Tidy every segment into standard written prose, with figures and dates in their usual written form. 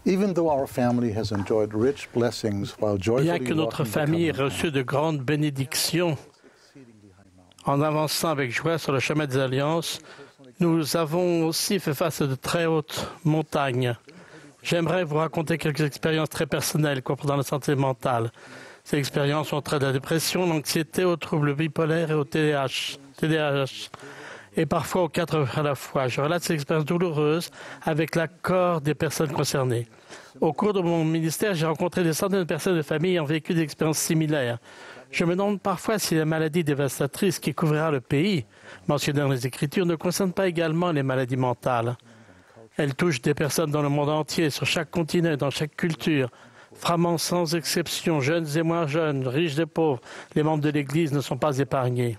Bien que notre famille ait reçu de grandes bénédictions en avançant avec joie sur le chemin des alliances, nous avons aussi fait face à de très hautes montagnes. J'aimerais vous raconter quelques expériences très personnelles concernant la santé mentale. Ces expériences ont trait à la dépression, l'anxiété, aux troubles bipolaires et au TDAH. Et parfois aux 4 à la fois. Je relate ces expériences douloureuses avec l'accord des personnes concernées. Au cours de mon ministère, j'ai rencontré des centaines de personnes de familles ayant vécu des expériences similaires. Je me demande parfois si la maladie dévastatrice qui couvrira le pays, mentionnée dans les Écritures, ne concerne pas également les maladies mentales. Elle touche des personnes dans le monde entier, sur chaque continent, dans chaque culture, frappant sans exception, jeunes et moins jeunes, riches et pauvres. Les membres de l'Église ne sont pas épargnés.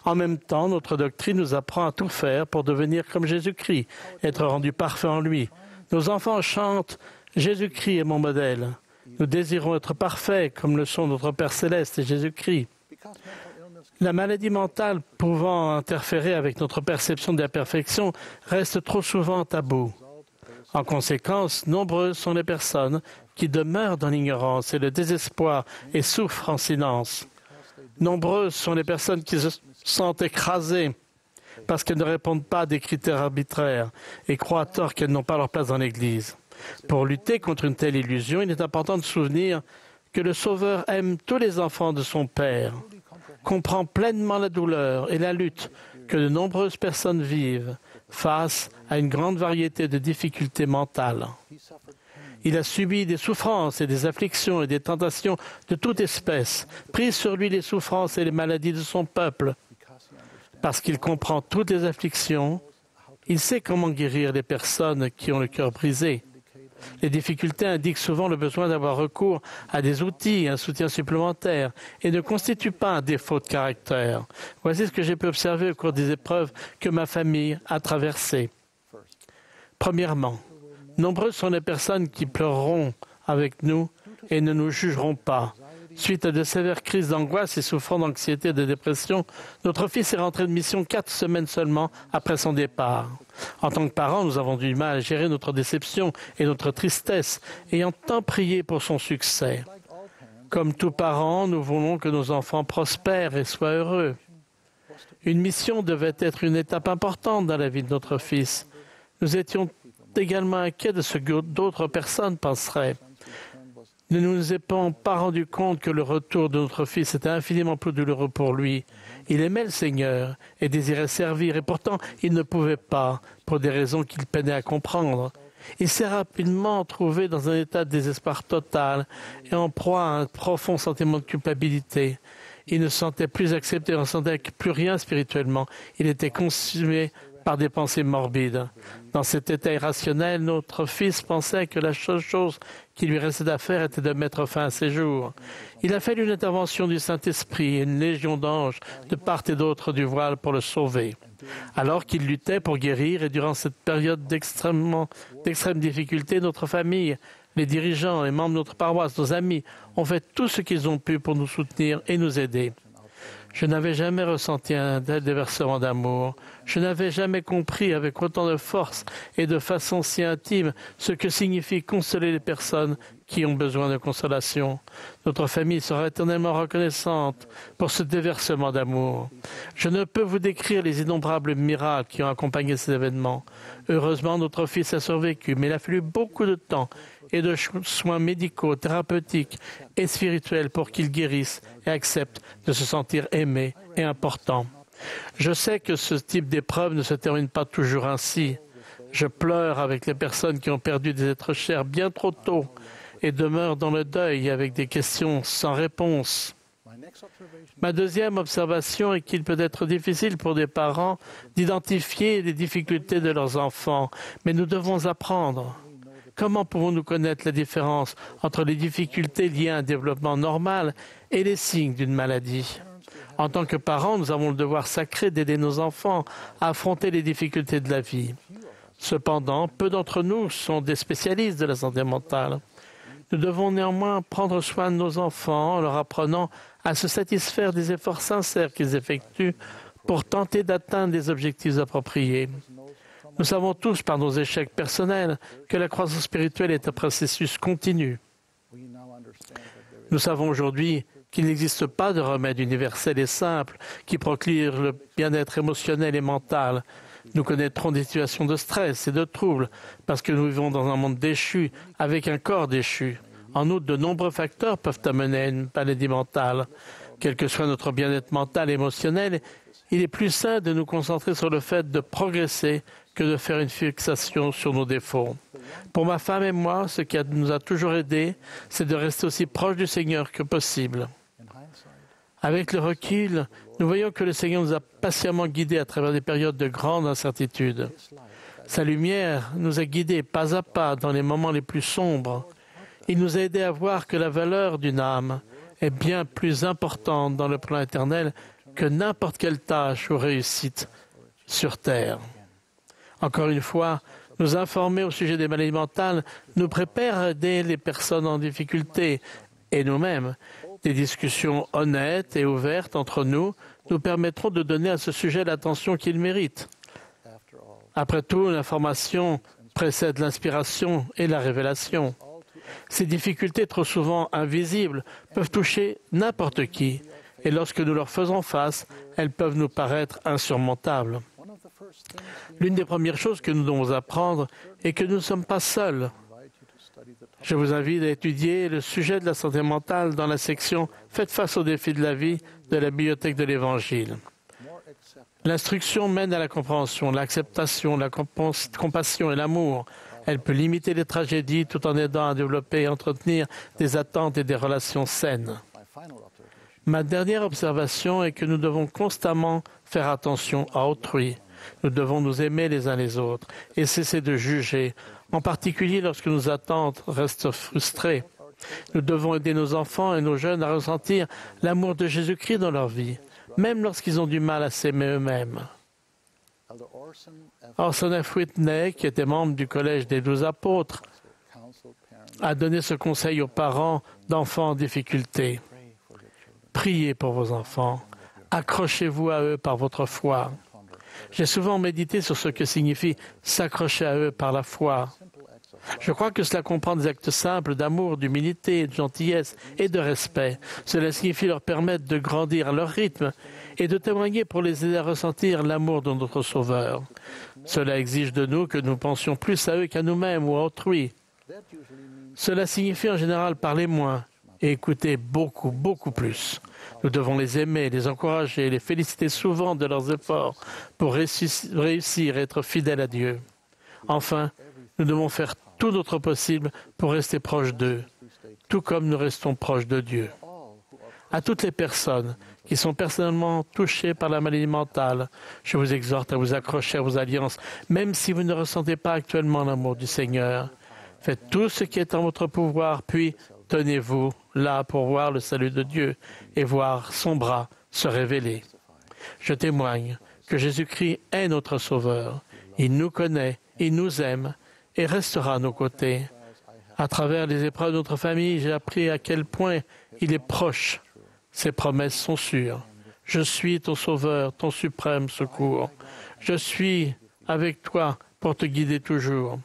En même temps, notre doctrine nous apprend à tout faire pour devenir comme Jésus-Christ, être rendu parfait en lui. Nos enfants chantent « Jésus-Christ est mon modèle ». Nous désirons être parfaits comme le sont notre Père céleste et Jésus-Christ. La maladie mentale pouvant interférer avec notre perception de la perfection reste trop souvent tabou. En conséquence, nombreuses sont les personnes qui demeurent dans l'ignorance et le désespoir et souffrent en silence. Nombreuses sont les personnes qui se sentent écrasées parce qu'elles ne répondent pas à des critères arbitraires et croient à tort qu'elles n'ont pas leur place dans l'Église. Pour lutter contre une telle illusion, il est important de se souvenir que le Sauveur aime tous les enfants de son Père, comprend pleinement la douleur et la lutte que de nombreuses personnes vivent face à une grande variété de difficultés mentales. Il a subi des souffrances et des afflictions et des tentations de toute espèce, pris sur lui les souffrances et les maladies de son peuple. Parce qu'il comprend toutes les afflictions, il sait comment guérir les personnes qui ont le cœur brisé. Les difficultés indiquent souvent le besoin d'avoir recours à des outils, un soutien supplémentaire, et ne constituent pas un défaut de caractère. Voici ce que j'ai pu observer au cours des épreuves que ma famille a traversées. Premièrement, nombreuses sont les personnes qui pleureront avec nous et ne nous jugeront pas. Suite à de sévères crises d'angoisse et souffrant d'anxiété et de dépression, notre fils est rentré de mission 4 semaines seulement après son départ. En tant que parents, nous avons du mal à gérer notre déception et notre tristesse, ayant tant prié pour son succès. Comme tous parents, nous voulons que nos enfants prospèrent et soient heureux. Une mission devait être une étape importante dans la vie de notre fils. Nous étions également inquiets de ce que d'autres personnes penseraient. Nous ne nous étions pas rendus compte que le retour de notre fils était infiniment plus douloureux pour lui. Il aimait le Seigneur et désirait servir, et pourtant il ne pouvait pas, pour des raisons qu'il peinait à comprendre. Il s'est rapidement trouvé dans un état de désespoir total et en proie à un profond sentiment de culpabilité. Il ne se sentait plus accepté, il ne sentait plus rien spirituellement. Il était consumé par des pensées morbides. Dans cet état irrationnel, notre fils pensait que la seule chose qui lui restait à faire était de mettre fin à ses jours. Il a fallu une intervention du Saint-Esprit et une légion d'anges de part et d'autre du voile pour le sauver. Alors qu'il luttait pour guérir et durant cette période d'extrême difficulté, notre famille, les dirigeants, les membres de notre paroisse, nos amis ont fait tout ce qu'ils ont pu pour nous soutenir et nous aider. Je n'avais jamais ressenti un tel déversement d'amour. Je n'avais jamais compris avec autant de force et de façon si intime ce que signifie consoler les personnes qui ont besoin de consolation. Notre famille sera éternellement reconnaissante pour ce déversement d'amour. Je ne peux vous décrire les innombrables miracles qui ont accompagné ces événements. Heureusement, notre fils a survécu, mais il a fallu beaucoup de temps et de soins médicaux, thérapeutiques et spirituels pour qu'il guérisse et accepte de se sentir aimé et important. Je sais que ce type d'épreuve ne se termine pas toujours ainsi. Je pleure avec les personnes qui ont perdu des êtres chers bien trop tôt et demeurent dans le deuil avec des questions sans réponse. Ma deuxième observation est qu'il peut être difficile pour des parents d'identifier les difficultés de leurs enfants, mais nous devons apprendre. Comment pouvons-nous connaître la différence entre les difficultés liées à un développement normal et les signes d'une maladie? En tant que parents, nous avons le devoir sacré d'aider nos enfants à affronter les difficultés de la vie. Cependant, peu d'entre nous sont des spécialistes de la santé mentale. Nous devons néanmoins prendre soin de nos enfants en leur apprenant à se satisfaire des efforts sincères qu'ils effectuent pour tenter d'atteindre des objectifs appropriés. Nous savons tous par nos échecs personnels que la croissance spirituelle est un processus continu. Nous savons aujourd'hui qu'il n'existe pas de remède universel et simple qui procure le bien-être émotionnel et mental. Nous connaîtrons des situations de stress et de troubles parce que nous vivons dans un monde déchu avec un corps déchu. En outre, de nombreux facteurs peuvent amener à une maladie mentale. Quel que soit notre bien-être mental et émotionnel, il est plus sain de nous concentrer sur le fait de progresser que de faire une fixation sur nos défauts. Pour ma femme et moi, ce qui nous a toujours aidés, c'est de rester aussi proche du Seigneur que possible. Avec le recul, nous voyons que le Seigneur nous a patiemment guidés à travers des périodes de grande incertitude. Sa lumière nous a guidés pas à pas dans les moments les plus sombres. Il nous a aidés à voir que la valeur d'une âme est bien plus importante dans le plan éternel que n'importe quelle tâche ou réussite sur terre. Encore une fois, nous informer au sujet des maladies mentales nous prépare à aider les personnes en difficulté et nous-mêmes. Des discussions honnêtes et ouvertes entre nous nous permettront de donner à ce sujet l'attention qu'il mérite. Après tout, l'information précède l'inspiration et la révélation. Ces difficultés trop souvent invisibles peuvent toucher n'importe qui, et lorsque nous leur faisons face, elles peuvent nous paraître insurmontables. L'une des premières choses que nous devons apprendre est que nous ne sommes pas seuls. Je vous invite à étudier le sujet de la santé mentale dans la section « Faites face aux défis de la vie » de la Bibliothèque de l'Évangile. L'instruction mène à la compréhension, l'acceptation, la compassion et l'amour. Elle peut limiter les tragédies tout en aidant à développer et entretenir des attentes et des relations saines. Ma dernière observation est que nous devons constamment faire attention à autrui. Nous devons nous aimer les uns les autres et cesser de juger, en particulier lorsque nos attentes restent frustrées. Nous devons aider nos enfants et nos jeunes à ressentir l'amour de Jésus-Christ dans leur vie, même lorsqu'ils ont du mal à s'aimer eux-mêmes. Orson F. Whitney, qui était membre du Collège des 12 apôtres, a donné ce conseil aux parents d'enfants en difficulté. Priez pour vos enfants. Accrochez-vous à eux par votre foi. J'ai souvent médité sur ce que signifie s'accrocher à eux par la foi. Je crois que cela comprend des actes simples d'amour, d'humilité, de gentillesse et de respect. Cela signifie leur permettre de grandir à leur rythme et de témoigner pour les aider à ressentir l'amour de notre Sauveur. Cela exige de nous que nous pensions plus à eux qu'à nous-mêmes ou à autrui. Cela signifie en général parler moins et écouter beaucoup, beaucoup plus. Nous devons les aimer, les encourager, les féliciter souvent de leurs efforts pour réussir et être fidèles à Dieu. Enfin, nous devons faire tout notre possible pour rester proches d'eux, tout comme nous restons proches de Dieu. À toutes les personnes qui sont personnellement touchées par la maladie mentale, je vous exhorte à vous accrocher à vos alliances, même si vous ne ressentez pas actuellement l'amour du Seigneur. Faites tout ce qui est en votre pouvoir, puis tenez-vous là pour voir le salut de Dieu et voir son bras se révéler. Je témoigne que Jésus-Christ est notre Sauveur. Il nous connaît, il nous aime et restera à nos côtés. À travers les épreuves de notre famille, j'ai appris à quel point il est proche. Ses promesses sont sûres. Je suis ton Sauveur, ton suprême secours. Je suis avec toi pour te guider toujours.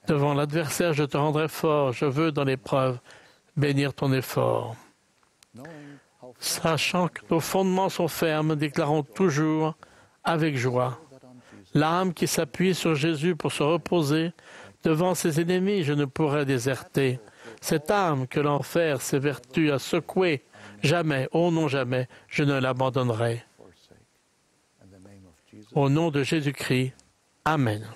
Devant l'adversaire, je te rendrai fort. Je veux, dans l'épreuve, bénir ton effort. Sachant que nos fondements sont fermes, déclarons toujours avec joie. L'âme qui s'appuie sur Jésus pour se reposer, devant ses ennemis, je ne pourrai déserter. Cette âme que l'enfer s'évertue à secouer, jamais, oh non jamais, je ne l'abandonnerai. Au nom de Jésus-Christ, Amen.